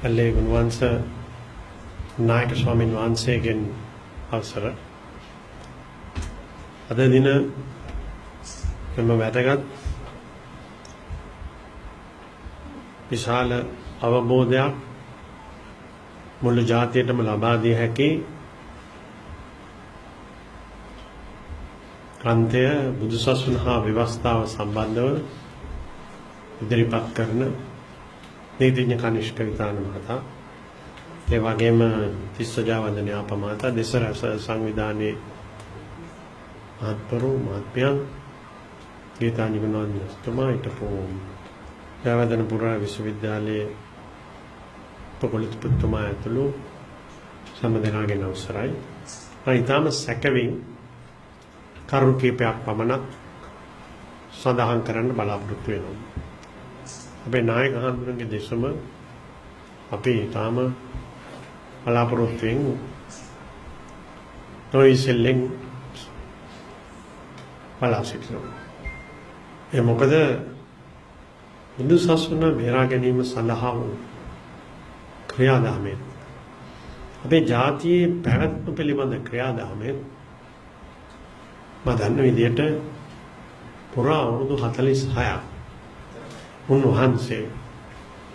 අල්ලේ ගුණවංශ නායක ස්වාමීන් වහන්සේගෙන් අවසර අද දින මෙම වැදගත් විශාල අවබෝධයක් මුළු ජාතියටම ලබා දිය හැකි ග්‍රන්ථය බුදුසසුන හා ව්‍යවස්ථාව සම්බන්ධව ඉදිරිපත් කරන නීතිඥ කනිෂ්ක විතාන මහතා ඒ වගේම තිස්ස ජාවන්දනී අපමාතා දෙසරස සංවිධානයේ මහත්වරු මහත්මයන් ගීතාංජලි ගුණවර්ධනතුමා හිටපු ජයවර්ධනපුර විශ්වවිද්‍යාලයේ උපකුලපතිතුමා ඇතුළු සම්මදනාගෙන අවසරයි. ඊටම සැකවින් කරුණු කීපයක් පමණක් සඳහන් කරන්න බලාපොරොත්තු වෙනවා. අපේ නායක හඳුනගේ දෙසම අපි ඊටම බලාපොරොත්තු වෙන නොයිසෙල්ලෙන් බලා සිටිනවා. ඒ මොකද බුදු සසුන බේරා ගැනීම සඳහා වූ ක්‍රියාදාමය අපේ ජාතියේ පැවැත්ම පිළිබඳ ක්‍රියාදාමය මම දන්න විදිහට පුරා අවුරුදු 46ක් උන්වහන්සේ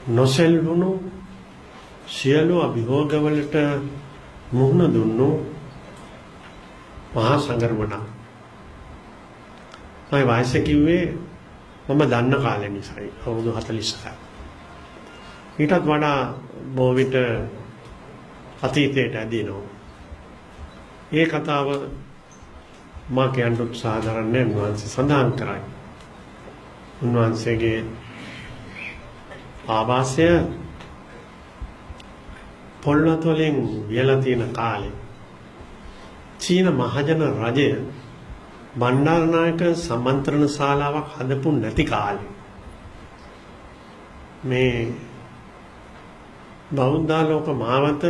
නොසෙල්වුණු සියලු අභියෝගවලට මුහුණ දුන්නු මහා සංගරවණක්. මම වයස කිව්වේ මම දන්න කාලේ නිසායි අවුරුදු 46ක්. ඊටත් වඩා බොහෝ විට අතීතයට ඇදෙනවා. ඒ කතාව මා කියන්න උත්සාහ කරන්නේ උන්වහන්සේ සඳහන් කරයි. උන්වහන්සේගේ ආවාසය පොළොන්නත වලින් වියලා තියෙන කාලේ චීන මහජන රජය බණ්ඩාරනායක සම්මන්ත්‍රණ ශාලාවක් හදපු නැති කාලේ මේ බෞද්ධාලෝක මාවත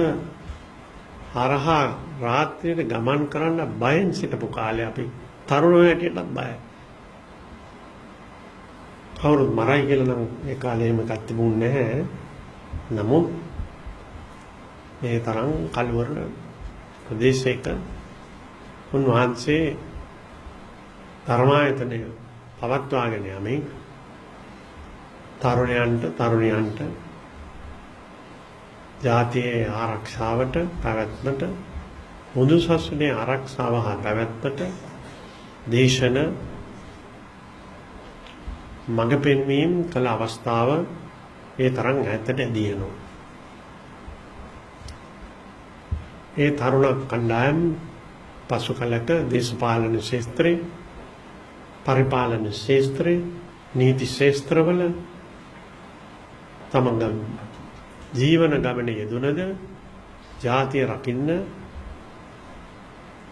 හරහා රාත්‍රියට ගමන් කරන්න බයෙන් සිටපු කාලේ අපි තරුණයෝ හැටියටත් බයයි. කවුරුත් මරයි කියලා නම් ඒ කාලේ එහෙම එකක් තිබුණේ නැහැ. නමුත් මේ තරම් කලවර ප්‍රදේශයක උන්වහන්සේ ධර්මායතනය පවත්වාගෙන යමින් තරුණයන්ට ජාතියේ ආරක්ෂාවට පැවැත්මට බුදු සසුනේ ආරක්ෂාව හා පැවැත්මට දේශන මඟ පෙන්වීම කළ අවස්ථාව ඒ තරම් ඈතට දියනවා. ඒ තරුණ කණ්ඩායම් පසු කලක දේශපාලන ශාස්ත්‍රයේ පරිපාලන ශාස්ත්‍රයේ නීති ශාස්ත්‍රවල තමන්ගේ ජීවන ගමනේ යෙදුනද ජාතිය රකින්න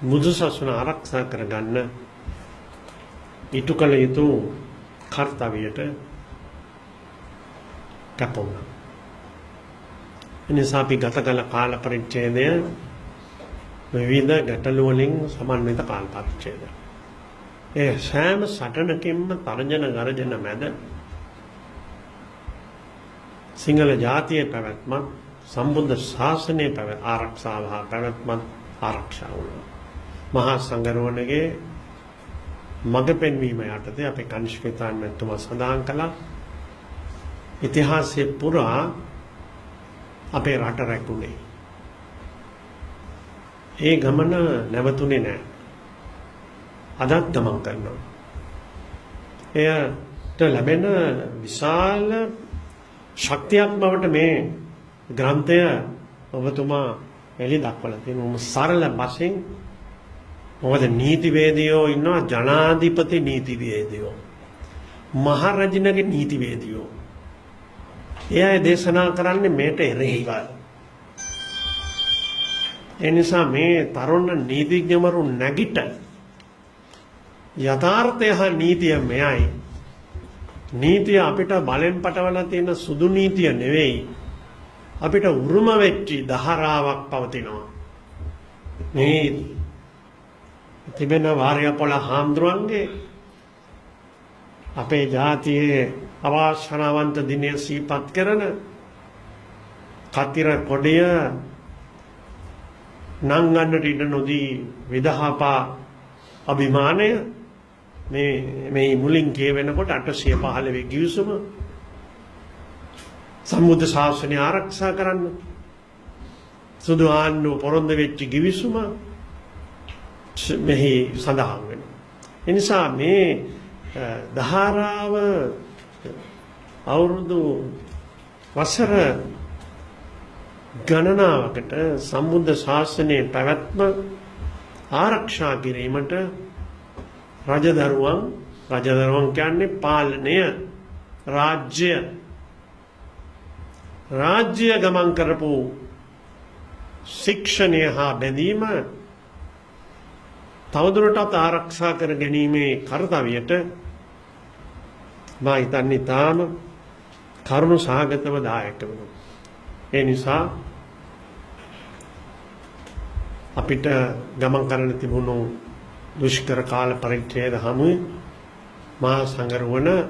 බුදු සසුන ආරක්ෂා කරගන්න ඉටු කළ යුතු කර්තව්‍යයට කැපුණා. එනිසා අපි ගත කළ කාල පරිච්ඡේදය විවිධ ගැටලු වලින් සමන්විත කාල පරිච්ඡේදය. ඒ සෑම සටනකින්ම තර්ජන ගර්ජන මැද සිංහල ජාතියේ පැවැත්මත් සම්බුද්ධ ශාසනයේ ආරක්ෂාව හා පැවැත්මත් ආරක්ෂා වුණා. මහා සංඝරත්නයේ මඟ පෙන්වීම යටතේ අපේ කනිෂ්ක විතානතුමා සඳහන් කළා ඉතිහාසයේ පුරා අපේ රට රැකුනේ. ඒ ගමන නැවතුනේ නැහැ. අදත් ගමන් කරනවා. එයට ලැබෙන විශාල ශක්තියක් බවට මේ ග්‍රන්ථය ඔබතුමා එළි දක්වලා තියෙනවා. සරල වශයෙන් මොකද නීතිවේදියෝ ඉන්නවා ජනාධිපති නීතිවේදියෝ මහරජිනගේ නීතිවේදියෝ. එයා දේශනා කරන්නේ මේට එරෙහිවයි. ඒ නිසා මේ තරුණ නීතිඥවරු නැගිට යථාර්ථය හා නීතිය මෙයයි. නීතිය අපිට බලෙන් පටවලා තියෙන සුදු නීතිය නෙවෙයි. අපිට උරුම වෙච්ච දහරාවක් පවතිනවා. මේ තිබෙන වාර්යපොළ හාමුදුරන්ගේ අපේ ජාතියේ අවාසනාවන්ත දිනය සිහිපත් කරන කතිර කොඩය නංගන්නට ඉඩ නොදී විදහාපා අභිමානය මේ මුලින් කියවෙනකොට 815 ගිවිසුම සම්බුද්ධ ශාසනය ආරක්ෂා කරන්න සුදු ආණ්ඩුව පොරොන්ද වෙච්ච ගිවිසුම මෙහි සඳහන් වෙනවා. එනිසා මේ දහරාව අවුරුදු වසර ගණනාවකට සම්බුද්ධ ශාසනයේ පැවැත්ම ආරක්ෂා කිරීමට රජදරුවන් කියන්නේ පාලනය රාජ්‍ය ගමන් කරපු ශික්ෂණය හා බැඳීම තවදුරටත් ආරක්ෂා කර ගැනීමේ කර්තව්‍යයට මා හිතන්නේ තාම කරුණු සහගතව දායක වෙනවා. ඒ නිසා අපිට ගමන් කරන්න තිබුණු දුෂ්කර කාල පරිච්ඡේද හමුවේ මහා සංගරුවන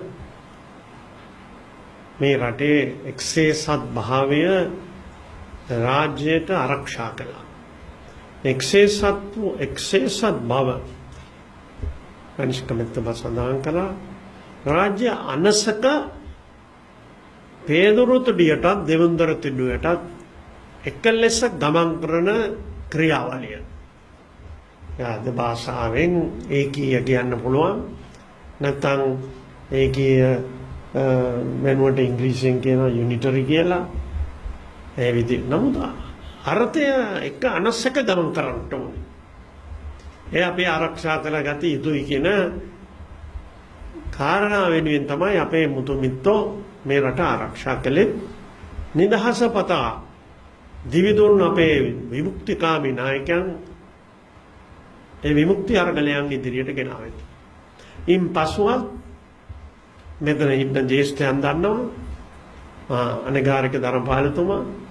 මේ රටේ එක්සේසත් භාවය රාජ්‍යයට ආරක්ෂා කළා. එක්සේසත් බව අනිෂ්කමෙත්ම සඳහන් කළා. රාජ්‍ය අනසක පේදුරු තුඩියටත් දෙවුන්දර තුඩුවටත් එක ලෙස ගමන් කරන ක්‍රියාවලිය. යාද භාෂාවෙන් ඒකීය කියන්න පුළුවන්. නැත්නම් ඒකීය වෙනුවට ඉංග්‍රීසියෙන් කියන යුනිටරි කියලා. ඒ විදිහට නමුත් අර්ථය එක අනස්සක ගමන් කරන්නට ඕනේ. ඒ අපි ආරක්ෂා කරගත යුතුයි කියන කාරණා වෙනුවෙන් තමයි අපේ මුතු මිත්තෝ මේ රට ආරක්ෂා කළේ. නිදහස පතා දිවිදුන් අපේ විමුක්තිකාමී නායකයන් ඒ විමුක්ති අරගලයන් ඉදිරියට ගෙනාවෙත්. ඉන් පසුව මෙතන ඉන්න ජ්‍යෙෂ්ඨයන් දන්නවා අනගාരിക ධර්මපාලතුමා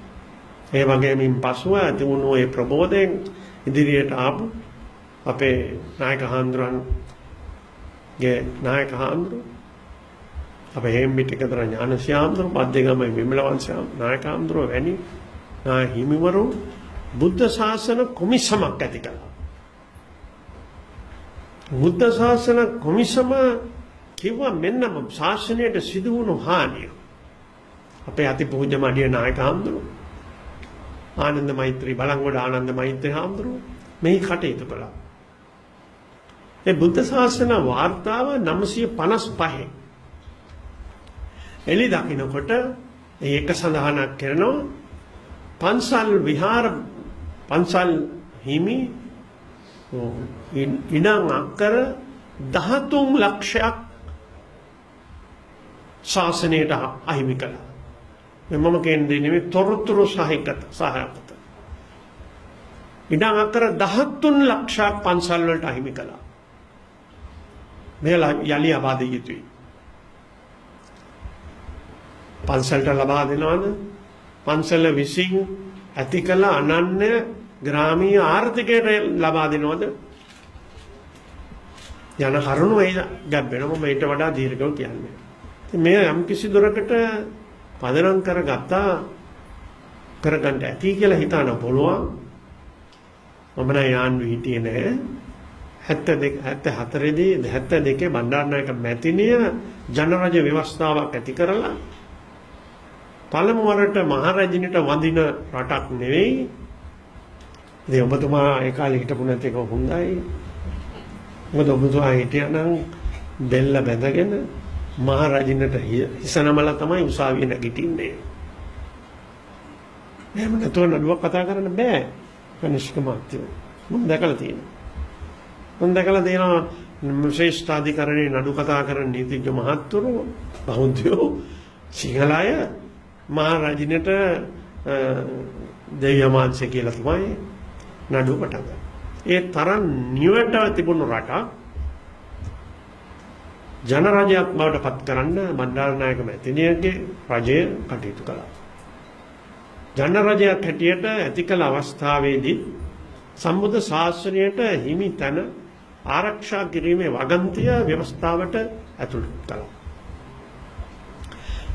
ඒ වගේම ඉන් පසුව තිබුණු ඒ ප්‍රබෝධයෙන් ඉදිරියට ආපු අපේ නායක හාමුදුරන්ගේ නායක හාමුදුරුවෝ අපේ හේම්බිටිකතර ඥානශ්‍යාම්දුර මධ්‍යගම විමලවංශ නායක හාමුදුරුවෝ වැනි නාය හිමිවරු බුද්ධ ශාසන කොමිසමක් ඇති කළා. බුද්ධ ශාසන කොමිසම කිව්වා මෙන්න ශාසනයට සිදු වුණු හානිය. අපේ අතිපූජ්‍ය මඩිය නායක හාමුදුරුවෝ ආනන්ද මෛත්‍රී බලංගොඩ ආනන්ද මෛත්‍රී හාමුදුරුවෝ මේ කටයුතු කළා. ඒ බුද්ධ ශාසන වාර්තාව 955 එළි දකින්නකොට ඒක සඳහනක් කරනවා පන්සල් හිමි ඉඩම් අක්කර 13 ලක්ෂයක් ශාසනයට අහිමි කළා. මම කියන්නේ නෙමෙයි තොරතුරු සහිත ඉඩම් අක්කර 13 ලක්ෂයක් පන්සල් වලට අහිමි කළා. මේ යලි ලබා දිය යුතුයි. පන්සලට ලබා දෙනවද? පන්සල විසින් ඇති කළ අනන්‍ය ග්‍රාමීය ආර්ථිකයට ලබා දෙනවද? යන කරුණු ඒ ගැබ් වෙනම මේට වඩා දීර්ඝව කියන්නේ. මේ යම් කිසි දුරකට පදනම් කරගන්න ඇති කියලා හිතන පුළුවන්. මම නම් යාන්වි හිටියේ නෑ. 74 දී 72 බණ්ඩාරනායක මැතිණිය ජනරජ ව්‍යවස්ථාවක් ඇති කරලා පළමු වරට මහරජිනට වඳින රටක් නෙවෙයි. ඉතින් ඔබතුමා ඒ කාලේ හිටපු නැති එක හොඳයි. මොකද ඔබතුමා හිටියනම් බෙල්ල බැඳගෙන මහරජිනට හිසනමලා තමයි උසාවියේ නැගිටින්නේ. එහෙම නැතුව නඩුවක් කතා කරන්න බෑ. කනිෂ්ක මාත්‍යෝ මම දැකලා තියෙනවා. ශ්‍රේෂ්ඨාධිකරණයේ නඩු කතා කරන නීතිඥ මහත්වරු බෞද්ධයෝ සිංහල අය මහරජිනට දෙවියමාංශය කියලා තමයි නඩුව පටන් ගන්නේ. ඒ තරම් නිවට තිබුණු රටක් ජනරජයක් බවට පත් කරන්න බණ්ඩාරනායක මැතිණියගේ රජය කටයුතු කළා. ජනරජයක් හැටියට ඇති කළ අවස්ථාවේදී සම්බුද්ධ ශාසනයට හිමි තැන ආරක්ෂා කිරීමේ වගන්තිය ව්‍යවස්ථාවට ඇතුළත් කළා.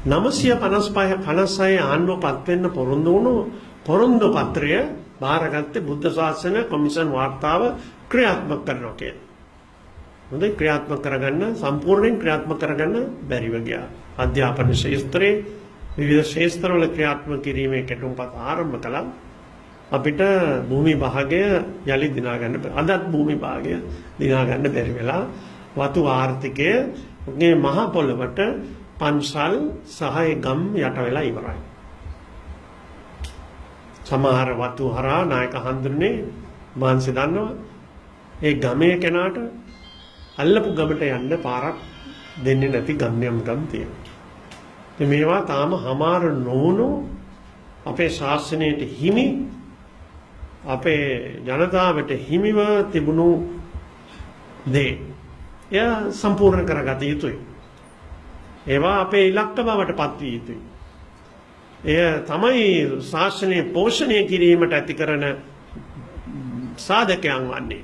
956 ආණ්ඩුව පත් වෙන්න පොරොන්දු වුණු පොරොන්දු පත්‍රය බාරගත්තේ බුද්ධ ශාසන කොමිෂන් වාර්තාව ක්‍රියාත්මක කරනවා කියලා. හොඳයි, ක්‍රියාත්මක කරගන්න සම්පූර්ණයෙන් ක්‍රියාත්මක කරගන්න බැරිව ගියා. අධ්‍යාපන ශාස්ත්‍රයේ විවිධ ශාස්ත්‍රවල ක්‍රියාත්මක කිරීමේ කෙටුම්පත් ආරම්භ කළා. අපිට භූමි භාගය යලි දිනා ගන්න අදත් භූමි භාගය දිනා ගන්න බැරි වෙලා වතු ආර්ථිකය මේ මහ පොළවට පන්සල් සහ ගම් යට වෙලා ඉවරයි. සමහර වතු හරහා නායක හඳුන්නේ මාංශ දන්නවා. ඒ ගමේ කෙනාට අල්ලපු ගමට යන්න පාරක් දෙන්නේ නැති ගම්යම් ගම් තියෙනවා. මේවා තාම හමාර නොවුණු අපේ ශාසනයට හිමි අපේ ජනතාවට හිමිව තිබුණු දේ එය සම්පූර්ණ කරගත යුතුයි. ඒවා අපේ ඉලක්ක බවට පත්විය යුතුයි. එය තමයි ශාසනය පෝෂණය කිරීමට ඇති කරන සාධකයන් වන්නේ.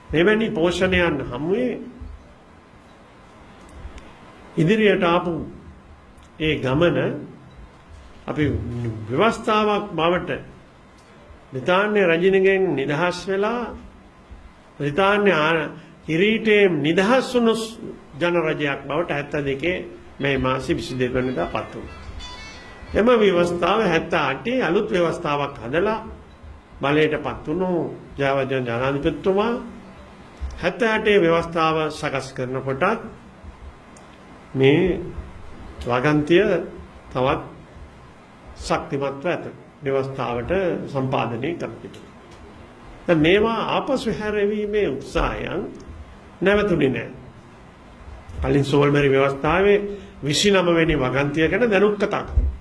මෙවැනි පෝෂණයන් හමුවේ ඉදිරියට ආපු ඒ ගමන අපි ව්‍යවස්ථාවක් බවට බ්‍රිතාන්‍ය රජිනගෙන් නිදහස් වෙලා බ්‍රිතාන්‍ය කිරීටයෙන් නිදහස් වුණු ජනරජයක් බවට 72 මේ මාසෙ 22 වෙනිදා පත් වුණා. එම ව්‍යවස්ථාව 78 අලුත් ව්‍යවස්ථාවක් හදලා බලයට පත් වුණු ජයවර්ධන ජනාධිපතිතුමා 78 ව්‍යවස්ථාව සකස් කරනකොටත් මේ වගන්තිය තවත් ශක්තිමත්ව ඇත ව්‍යවස්ථාවට සම්පාදනය කරතිබෙනවා. දැන් මේවා ආපසු හැරවීමේ උත්සාහයන් නැවතුනේ නැහැ. කලින් සෝල්මරි ව්‍යවස්ථාවේ 29 වෙනි වගන්තිය ගැන දැනුත් කතා කරනවා.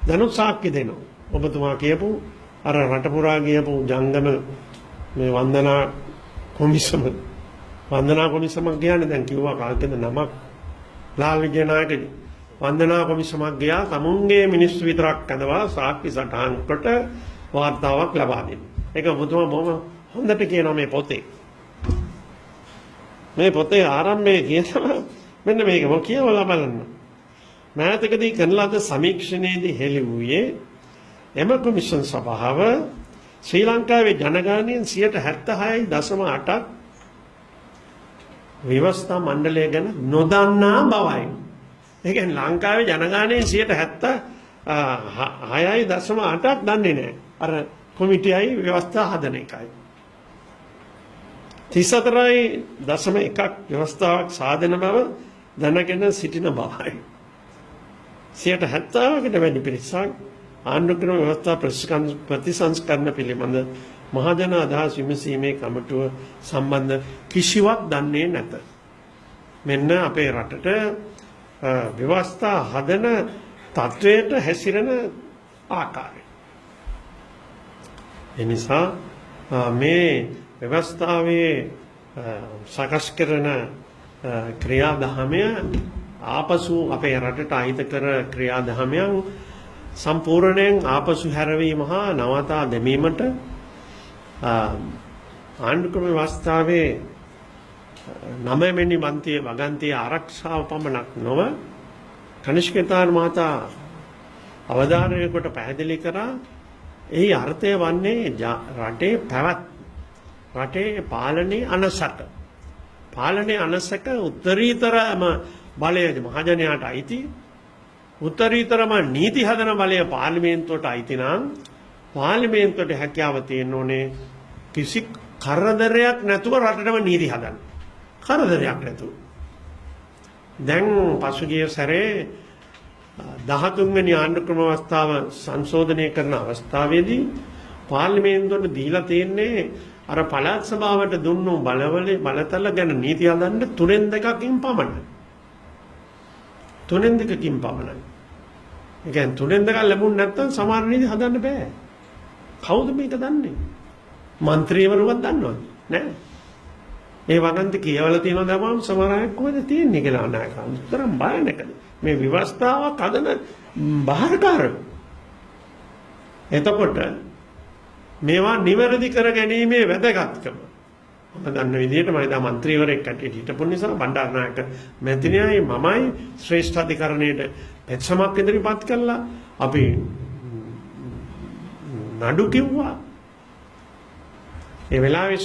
දැනුත් සාක්ෂි දෙනවා. ඔබතුමා කියපු අර රට පුරා ගියපු ජංගම මේ වන්දනා කොමිසම කියන්නේ දැන් කිව්වා කාලෙකද නමක් ලාල් විජයනායක වන්දනා කොමිසමක් ගියා තමුන්ගේ මිනිස්සු විතරක් කඳවා සාක්ෂි සටහන් කොට වාර්තාවක් ලබා දෙන්න. ඒක ඔබතුමා බොහොම හොඳට කියනවා මේ පොතේ. මේ පොතේ ආරම්භයේ කියනවා මෙන්න මේක මොකද කියලා බලන්න. මෑතකදී කරන ලද සමීක්ෂණයේදී හෙළි වූයේ එම කොමිෂන් සභාව ශ්‍රී ලංකාවේ ජනගහනයෙන් 76.8ක් ව්‍යවස්ථා මණ්ඩලය ගැන නොදන්නා බවයි. ඒ කියන්නේ ලංකාවේ ජනගහනයෙන් 76.8ක් දන්නේ නැහැ. අර කොමිටියයි ව්‍යවස්ථා හදන එකයි. 34.1ක් ව්‍යවස්ථාවක් සාධන බව දැනගෙන සිටින බවයි. 70%කට වැඩි පිරිසක් ආණ්ඩුක්‍රම ව්‍යවස්ථා ප්‍රතිසංස්කරණ පිළිබඳ මහජන අදහස් විමසීමේ කමිටුව සම්බන්ධ කිසිවක් දන්නේ නැත. මෙන්න අපේ රටට ව්‍යවස්ථා හදන තත්වයට හැසිරෙන ආකාරය. එනිසා මේ ව්‍යවස්ථාවේ සකස් කරන ක්‍රියාදාමය ආපසු අපේ රටට අහිත කර ක්‍රියාදාමයන් සම්පූර්ණයෙන් ආපසු හැරවීම හා නවතා දැමීමට ආණ්ඩුක්‍රම ව්‍යවස්ථාවේ 9 වෙනි මන්ත්‍රිය වගන්තිය ආරක්ෂාව පමණක් නොව කනිෂ්කතාන් මහතා අවධානය කොට පැහැදිලි කරා එහි අර්ථය වන්නේ රටේ රටේ පාලනයේ අනසක උත්තරීතරම බලය මහජනයාට අයිති උත්තරීතරම නීති හදන බලය පාර්ලිමේන්තුවට අයිති නම් පාර්ලිමේන්තුවට හැකියාව තියෙන්න ඕනේ කිසි කරදරයක් නැතුව රටටම නීති හදන්න. කරදරයක් නැතුව. දැන් පසුගිය සැරේ 13 වෙනි ආණ්ඩුක්‍රම අවස්ථාව සංශෝධනය කරන අවස්ථාවේදී පාර්ලිමේන්තුවට දීලා තියෙන්නේ අර පළාත් සභාවට දුන්නු බලතල ගැන නීති හදන්න 3-2කින් පමණයි. 3-2කින් පමණයි. ඒ කියන්නේ 3-2 ලැබුණ නැත්නම් සමහර නීති හදන්න බෑ. කවුද මේක දන්නේ? മന്ത്രിවරුවත් දන්නවද? නෑ. ඒ වගන්ති කියවලා තියෙනවා දැමම සමහර අය කොහෙද තියෙන්නේ කියලා අනායක. උත්තරම් බයනකද. මේ ව්‍යවස්ථාවක් හදන බාහිරකාරයෝ. එතකොට මේවා නිවැරදි කර ගැනීමේ වැදගත්කම දන්න විදිහට මම ඉදා മന്ത്രിවරයෙක් කට්ටියට හිටපු නිසා බණ්ඩාරනායක මැතිණියයි මමයි ශ්‍රේෂ්ඨ අධිකරණයට පෙත්සමක් ඉදිරිපත් කළා. අපි නඩු කිව්වා. ඒ වෙලාවේ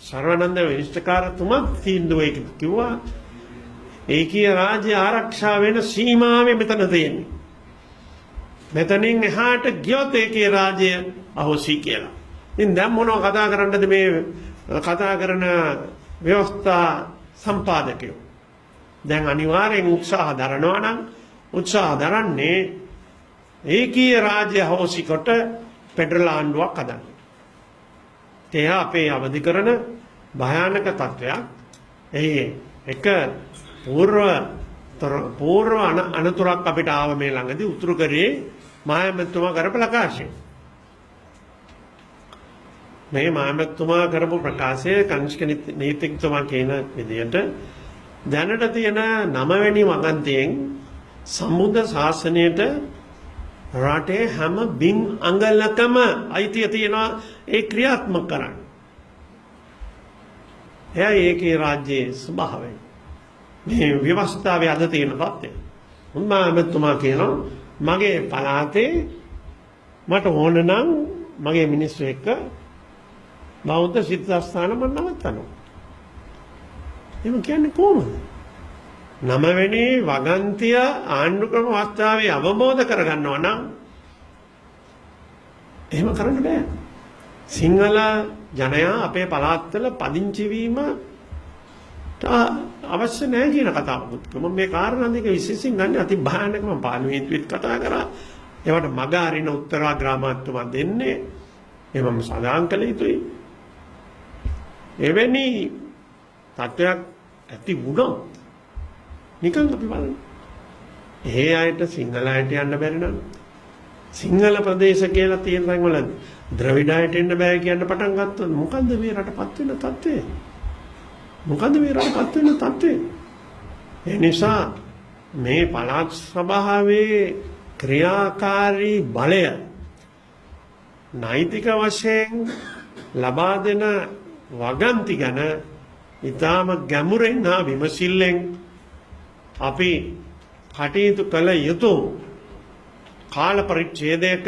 සර්වානන්ද විනිශ්චයකාරතුමා තීන්දුවේ කිව්වා ඒකීය රාජ්‍ය ආරක්ෂා වෙන සීමාවේ මෙතන තියෙන්නේ. මෙතනින් එහාට ගියොත් ඒකීය රාජ්‍ය අහෝසි කියලා. ඉතින් දැන් මොනව කතා කරන්නද මේ කතා කරන ව්‍යවස්ථා සම්පාදකයෝ? දැන් අනිවාර්යෙන් උත්සාහ දරනවා නම් උත්සාහ දරන්නේ ඒකීය රාජ්‍ය අහෝසි කොට ෆෙඩරල් ආණ්ඩුවක් හදන්න. ඒ අපේ අවදි කරන භයානක තත්වයක්. ඒ එක පූර්ව අනතුරක් අපිට ආව මේ ළඟදී උතුරු කරේ මහමැතිතුමා කරපු ප්‍රකාශය. මේ මහමැතිතුමා කරපු ප්‍රකාශය කනිෂ්ක නීතිඥතුමා කියන විදිහට දැනට තියෙන 9 වෙනි වගන්තියෙන් සම්බුද්ධ ශාසනයට රටේ හැම බින් අඟලකම අයිතිය තියෙනවා ඒ ක්‍රියාත්මක කරන්න. එයයි ඒකේ රාජ්‍යයේ ස්වභාවය. මේ ව්‍යවස්ථාවේ අද තියෙන තත්ත්වය. මහමැතිතුමා කියනවා මගේ පළාතේ මට ඕන නම් මගේ මිනිස්සු එක්ක බෞද්ධ සිද්ධාස්ථාන මම නවත්තනවා. එහෙම කියන්නේ කොහොමද? 9 වෙනි වගන්තිය ආණ්ඩු ක්‍රම අවස්ථාවේ අවබෝධ කරගන්නවා නම් එහෙම කරන්න බෑ. සිංහල ජනයා අපේ පළාත්වල පදිංචි වීම අවශ්‍ය නැහැ කියන කතාවකුත්. මම මේ කාරණා දෙක විශේෂයෙන් ගන්න අති භයානක මම පාර්ලිමේන්තුවෙත් කතා කරා. ඒවට මග අරින උත්තරා ග්‍රාමාත්තුමා දෙන්නේ. එහෙමම සඳහන් කළ යුතුයි. එවැනි තත්ත්වයක් ඇති වුණොත් නිකන් අපි බලන්න. ඒ අයට සිංහල අයට යන්න බැරි නම් සිංහල ප්‍රදේශ කියලා තියෙන තැන්වල ද්‍රවිඩයට එන්න බෑ කියන්න පටන් ගත්තොත් මොකද්ද මේ රටපත් වෙන තත්ත්වය? මොකද්ද මේ රටපත් වෙන තත්ත්වය? ඒ නිසා මේ පළාත් සභාවේ ක්‍රියාකාරී බලය නෛතික වශයෙන් ලබා දෙන වගන්ති ගැන ඉතාම ගැඹුරෙන් හා විමසිල්ලෙන් අපි කටයුතු කළ යුතු කාල පරිච්ඡේදයක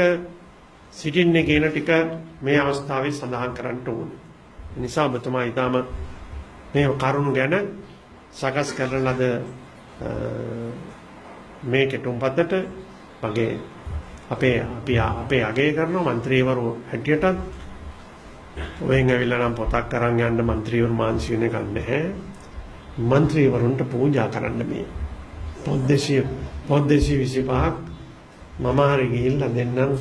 සිටින්නේ කියන ටික මේ අවස්ථාවේ සඳහන් කරන්න ඕනේ. ඒ නිසා ඔබතුමා ඊටම මේ කරුණු ගැන සකස් කරන ලද මේ කෙටුම්පතට මගේ අපේ අගය කරන മന്ത്രിවරු හැටියටත් ඔයෙන් ඇවිල්ලා නම් පොතක් අරන් යන්න മന്ത്രിවරු මාන්සි වෙන එකක් නැහැ. മന്ത്രിවරුන්ට පූජා කරන්න මේ පොත් 225ක් මම හරි ගිහිල්ලා දෙන්නම්.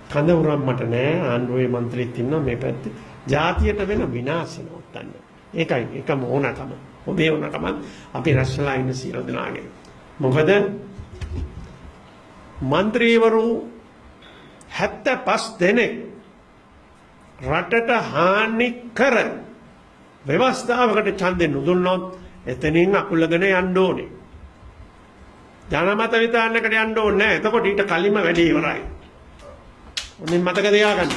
කඳ උරම් මට නෑ. ආණ්ඩුවේ മന്ത്രിත් ඉන්නවා මේ පැත්තේ. ජාතියට වෙන විනාශය නවත්තන්න. ඒකයි එකම ඕනකම. ඔබේ ඕනකම අපි රැස්ලා ඉන්න සියලු දෙනාගේ. මොකද മന്ത്രിවරු 75 දෙනෙක් රටට හානි කර ව්‍යවස්ථාවකට ඡන්දෙ නොදුන්නොත් එතනින් අකුලගෙන යන්න ඕනේ. ජනමත විතරන්නකට යන්න ඕනේ නැහැ. එතකොට ඊට කලින්ම වැඩි ඉවරයි. ඔන්න මතක තියාගන්න.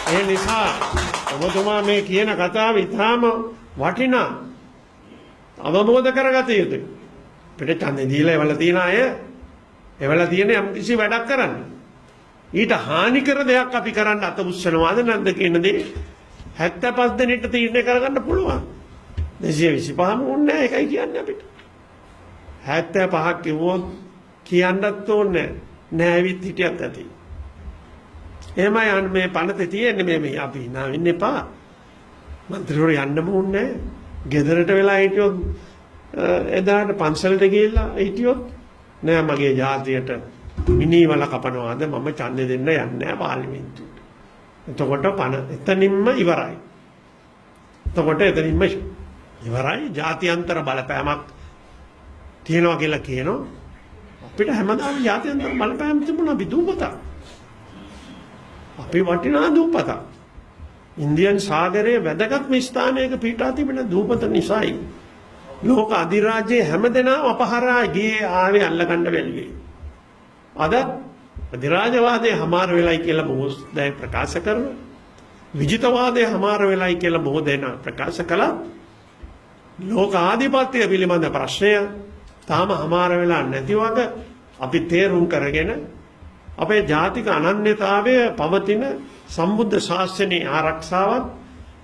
ඒ නිසා ඔබතුමා මේ කියන කතාව ඉතාම වටිනා අවබෝධ කරගත යුතුයි. පිට ඡන්දෙ දීලා එවල තියන අය එවල තියෙන යම් කිසි වැඩක් කරන්න. ඊට හානි කර දෙයක් අපි කරන්න අත උස්සනවාද නැද්ද කියන දේ 75 දෙනෙක්ට තීරණය කරගන්න පුළුවන්. 225ම ඕනේ නැහැ. ඒකයි කියන්නේ අපිට. 75ක් කිව්වොත් කියන්නත් ඕනේ නැහැ. ඇවිත් හිටියත් ඇති. එහෙමයි අන්න මේ පනතේ තියෙන්නේ මේ අපි නා වෙන්න එපා. മന്ത്രിවරු යන්නම ඕනේ නැහැ. ගෙදරට වෙලා හිටියොත් එදාට පන්සලට ගිහිල්ලා හිටියොත් නෑ මගේ ජාතියට මිනිවල කපනවාද මම ඡන්දෙ දෙන්න යන්නේ නැහැ පාර්ලිමේන්තුවට. එතකොට පන එතනින්ම ඉවරයි. එතකොට එතනින්ම ඉවරයි. ජාත්‍යන්තර බලපෑමක් තියෙනවා කියලා කියනවා. අපිට හැමදාම ජාත්‍යන්තර බලපෑම් තිබුණා. අපි දූපතක්. අපි වටිනා දූපතක්. ඉන්දියන් සාගරයේ වැදගත්ම ස්ථානයක පිහිටා තිබෙන දූපත නිසායි ලෝක අධිරාජ්‍යයේ හැමදෙනාම අපහරා ගියේ ආවේ අල්ලගන්න බැලුවේ. අද අධිරාජ්‍යවාදයේ හමාර වෙලයි කියලා බොහෝ දැන් ප්‍රකාශ කරනවා. විජිතවාදය හමාර වෙලයි කියලා බොහෝ දෙනා ප්‍රකාශ කළා. ලෝක ආධිපත්‍ය පිළිබඳ ප්‍රශ්නය තාම හමාර වෙලා නැති වගේ අපි තේරුම් කරගෙන අපේ ජාතික අනන්‍යතාවය පවතින සම්බුද්ධ ශාසනයේ ආරක්ෂාවත්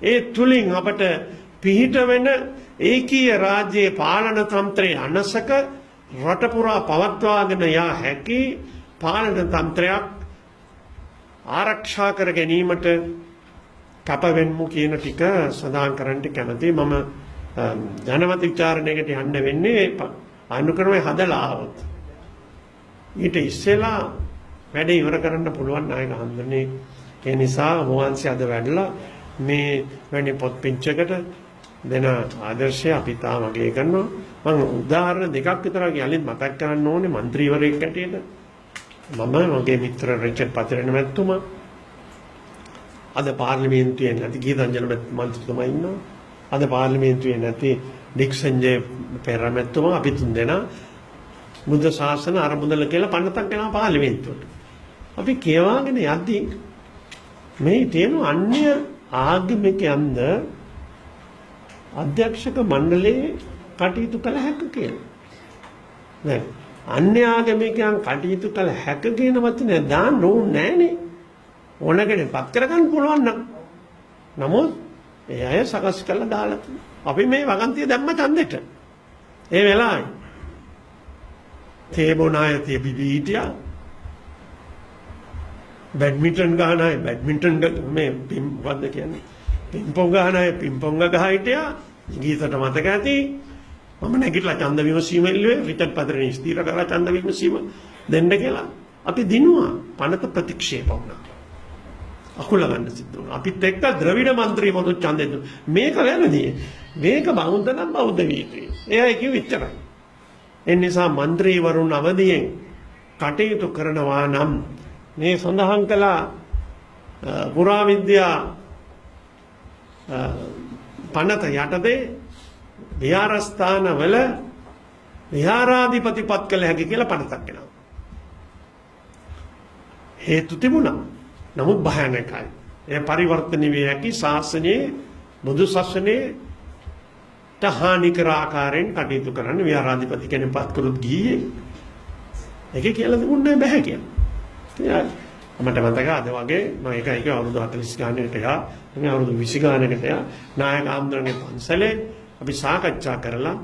ඒ තුලින් අපට පිහිට වෙන ඒකීය රාජ්‍යයේ පාලන තන්ත්‍රයේ අනසක රට පුරා පවත්වාගෙන යා හැකි පාලන තන්ත්‍රයක් ආරක්ෂා කර ගැනීමට කැප වෙන්නු කියන ටික සඳහන් කරන්න කැමතියි. මම ජනමත විචාරණයකට යන්න වෙන්නේ අනුක්‍රමයේ හදලා આવොත්. ඊට ඉස්සෙල්ලා වැඩ ඉවර කරන්න පුළුවන් නායක හඳුනේ. ඒ නිසා වහන්සේ අද වැඩලා මේ වැනි පොත් පිටචකට දෙන ආදර්ශය අපි තාම අගය කරනවා. මම උදාහරණ දෙකක් විතර යලිත් මතක් කරන්න ඕනේ മന്ത്രിවරයෙක් හැටියට. මම මගේ මිත්‍ර රිචඩ් පතිරණ මැතිතුමා අද පාර්ලිමේන්තුවේ නැති ගීතංජන මන්ත්‍රීතුමා ඉන්නවා. අද පාර්ලිමේන්තුවේ නැති ඩික්සන්ජේ පෙරමැතිතුමා අපි තුන් දෙනා බුද්ධ ශාසන අරමුදල කියලා පන්නතක් කරනවා පාර්ලිමේන්තුවට. අපි කියවාගෙන යද්දී මේ තියෙන අන්‍ය ආගමිකයන්ද අධ්‍යක්ෂක මණ්ඩලයේ කටයුතු කළ හැක කියලා. දැන් අන්‍ය ආගමිකයන් කටයුතු කළ හැක කියන වචනේ දාන්න ඕනේ නැහනේ. ඕනකනේ පත් කරගන්න පුළුවන් නම්. නමුත් ඒ අය සකස් කරලා දාලා අපි මේ වගන්තිය දැම්ම ඡන්දෙට. ඒ වෙලාවේ තේබෝනායතිය බිබීටියා බැඩ්මින්ටන් ගහන අය බැඩ්මින්ටන් මේ මොකද්ද කියන්නේ පිම්පොං ගහන අය පිම්පොං ගහ හිටියා. ගීතට මතක ඇති මම නැගිටලා ඡන්ද විමසීම ඉල්ලුවේ රිචඩ් පතිරණ ස්ථිර කරලා ඡන්ද විමසීම දෙන්න කියලා. අපි දිනුවා පනත ප්‍රතික්ෂේප වුණා. අකුල ගන්න සිද්ධ වුණා. අපිත් එක්ක ද්‍රවිඩ മന്ത്രി මොදු ඡන්දෙ මේක වැරදි. මේක බෞද්ධ නම් බෞද්ධ වීතිය. එයා කිව්ව ඉච්චරයි. ඒ නිසා മന്ത്രിවරුන් අවදියෙන් කටයුතු කරනවා නම් මේ සඳහන් කළ පුරාවිද්‍යා පනත යටතේ විහාරස්ථානවල විහාරාධිපති පත් කළ හැකි කියලා පනතක් එනවා. හේතු තිබුණා. නමුත් භයානකයි. ඒ පරිවර්තන විය හැකි ශාසනයේ බුදු සසුනේ තහානි කර ආකාරයෙන් කටයුතු කරන්න විහාරාධිපති කෙනෙක් පත් කළොත් ගියේ. ඒකේ කියලා තිබුණේ බෑ කියලා. මට මතක අද වගේ මම එක අවුරුදු 40 ගානකට යා මේ අවුරුදු 20 ගානකට යා නායක ආම්දරගේ පන්සලේ අපි සාකච්ඡා කරලා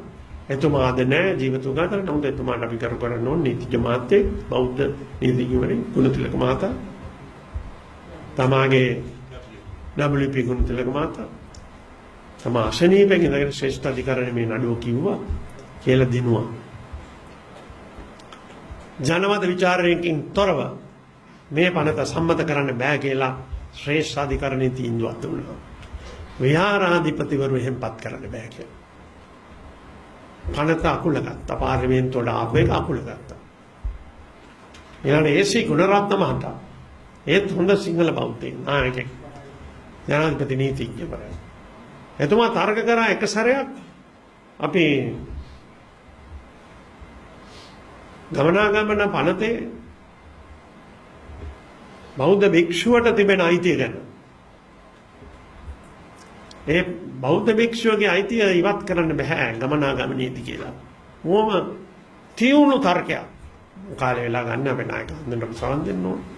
එතුමා අද නැහැ ජීවිතුගත නමුත් එතුමාට අපි කරු කරන්න ඕන නීතිඥ මාත්‍යේ බෞද්ධ නීතිඥවරේ ගුණතිලක මහතා තමාගේ WP ගුණතිලක මහතා තමා අසනීපෙන් ඉඳගෙන ශ්‍රේෂ්ඨ අධිකරණය මේ නඩුව කිව්වා කියලා දිනුවා. ජනමත විචාරණයකින් තොරව මේ පනත සම්මත කරන්න බෑ කියලා ශ්‍රේෂ්ඨ අධිකරණයේ තීන්දුවක් දුන්නා. විහාරාධිපතිවරු එහෙම පත් කරන්න බෑ කියලා. පනත අකුල ගත්තා. පාර්ලිමේන්තුවට ආපු එක අකුල ගත්තා. ඊළඟ ඒසී ගුණරත්න මහතා ඒත් හොඳ සිංහල බෞද්ධයෙක් නායකයෙක්. ජනාධිපති නීතිඥවරයා. එතුමා තර්ක කරා එක සැරයක් අපි ගමනාගමන පනතේ බෞද්ධ භික්ෂුවට තිබෙන අයිතිය ගැන. ඒ බෞද්ධ භික්ෂුවගේ අයිතිය ඉවත් කරන්න බෑ ගමනාගමනයේදී කියලා. මොම තියුණු තර්කයක්. කාලේ වෙලා ගන්න අපේ නායක හඳුනන සවන් දෙන්න ඕන.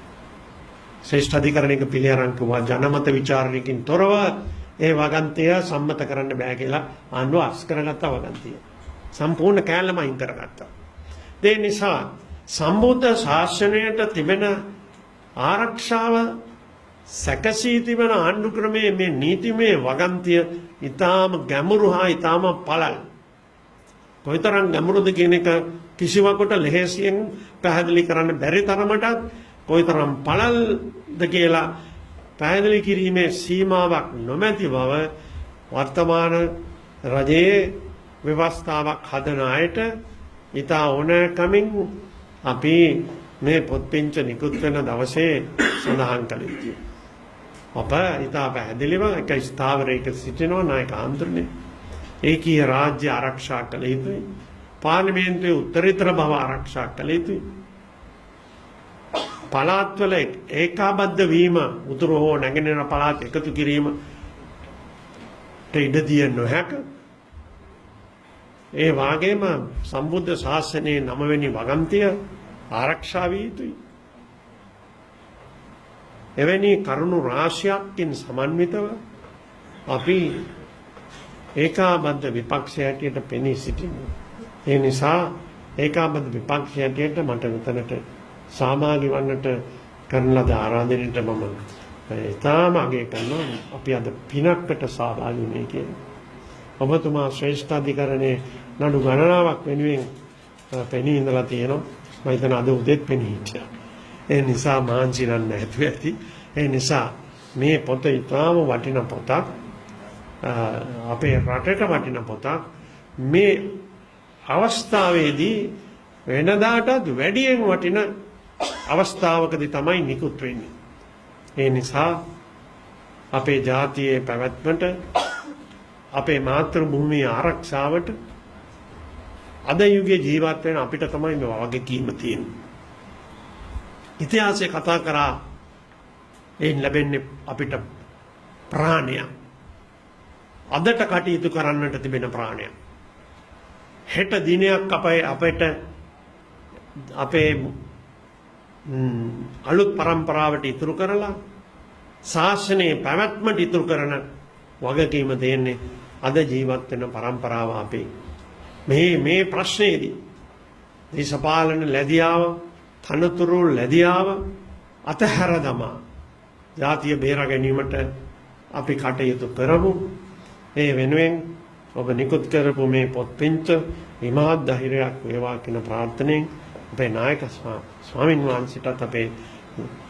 ශ්‍රේෂ්ඨ අධිකරණයක පිළිඅරන් කිව්වා ජනමත විචාරණයකින් තොරව ඒ වගන්තිය සම්මත කරන්න බෑ කියලා ආණ්ඩුව අස් කරගත්තා වගන්තිය. සම්පූර්ණ කෑල්ලම අයින් කරගත්තා. ඒ නිසා සම්බුද්ධ ශාසනයට තිබෙන ආරක්ෂාව සැකසී තිබෙන ආණ්ඩු ක්‍රමයේ මේ නීතිමය වගන්තිය ඊටාම ගැඹුරු හා ඊටාම පළල්. කොයිතරම් ගැඹුරුද කියන එක කිසිවකට ලෙහෙසියෙන් පැහැදිලි කරන්න බැරි තරමට කොයිතරම් පළල්ද කියලා පැහැදිලි කිරීමේ සීමාවක් නොමැති බව වර්තමාන රජයේ ව්‍යවස්ථාවක් හදන අයට ඉතා ඕනෑකමින් අපි මේ පොත්පිංච නිකුත් වෙන දවසේ සඳහන් කළ යුතුයි. අප ඉතා පැහැදිලිව එක ස්ථාවරයක සිටිනවා නායක හඳුනන්නේ. ඒකීය රාජ්‍ය ආරක්ෂා කළ යුතුයි. පාර්ලිමේන්තුවේ උත්තරීතර බව ආරක්ෂා කළ යුතුයි. පළාත්වල ඒකාබද්ධ වීම උතුරු හෝ නැගෙනහිර පළාත් එකතු කිරීම ඉඩ දිය නොහැක. ඒ වාගේම සම්බුද්ධ ශාසනයේ 9 වෙනි වගන්තිය ආරක්ෂා විය යුතුයි. එවැනි කරුණු රාශියකින් සමන්විතව අපි ඒකාබද්ධ විපක්ෂය හැටියට පෙනී සිටිමු. ඒ නිසා ඒකාබද්ධ විපක්ෂය හැටියට මට මෙතනට සහභාගී වන්නට කරන ලද ආරාධනයට මම ඉතාම අගය කරනවා. අපි අද පිනකට සහභාගී වුණේ කියලා. ඔබතුමා ශ්‍රේෂ්ඨාධිකරණයේ නඩු ගණනාවක් වෙනුවෙන් පෙනී ඉඳලා තියෙනවා. මම හිතන අද උදේත් පෙනී හිටියා. ඒ නිසා මාංචි නන්න නැතුව ඇති. ඒ නිසා මේ පොත ඉතාම වටිනා පොතක්. අපේ රටට වටිනා පොතක්. මේ අවස්ථාවේදී වෙනදාටත් වැඩියෙන් වටින අවස්ථාවකදී තමයි නිකුත් වෙන්නේ. ඒ නිසා අපේ ජාතියේ පැවැත්මට අපේ මාතෘ භූමියේ ආරක්ෂාවට අද යුගයේ ජීවත් වෙන අපිට තමයි මේ වගකීම තියෙන්නේ. ඉතිහාසය කතා කරා එයින් ලැබෙන්නේ අපිට ප්‍රාණය. අදට කටයුතු කරන්නට තිබෙන ප්‍රාණය. හෙට දිනයක් අපිට අපේ අලුත් පරම්පරාවට ඉතුරු කරලා ශාසනයේ පැවැත්මට ඉතුරු කරන වගකීම දෙන්නේ අද ජීවත් වෙන පරම්පරාව අපේ. මේ ප්‍රශ්නයේදී දේශපාලන ලැබියාව, තනතුරු ලැබියාව අතහැර දමා ජාතිය බේරා ගැනීමට අපි කටයුතු කරමු. ඒ වෙනුවෙන් ඔබ නිකුත් කරපු මේ පොත් පින්ත ඉමහත් ධෛර්යයක් වේවා කියන ප්‍රාර්ථනාවෙන් අපේ නායක ස්වාමින් වහන්සේටත් අපේ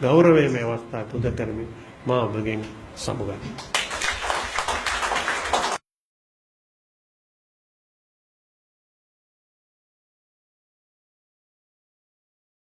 ගෞරවයේ මේ අවස්ථාව පුද කරමින් මා ඔබගෙන් සමුගන්නවා.